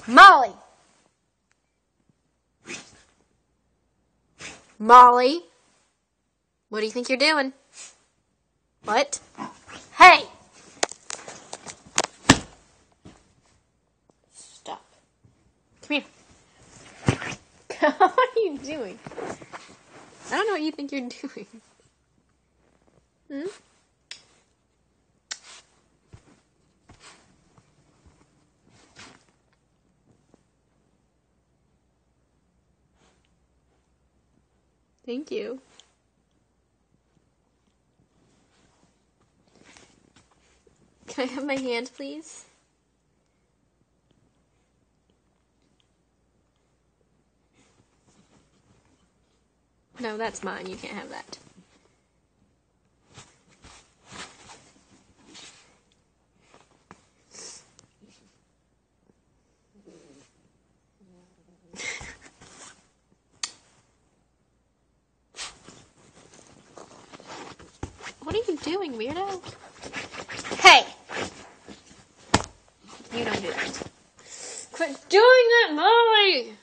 Molly! Molly! What do you think you're doing? What? Hey! Stop. Come here. What are you doing? I don't know what you think you're doing. Hmm? Thank you. Can I have my hand, please? No, that's mine. You can't have that. What are you doing, weirdo? Hey! You don't do that. Quit doing that, Molly!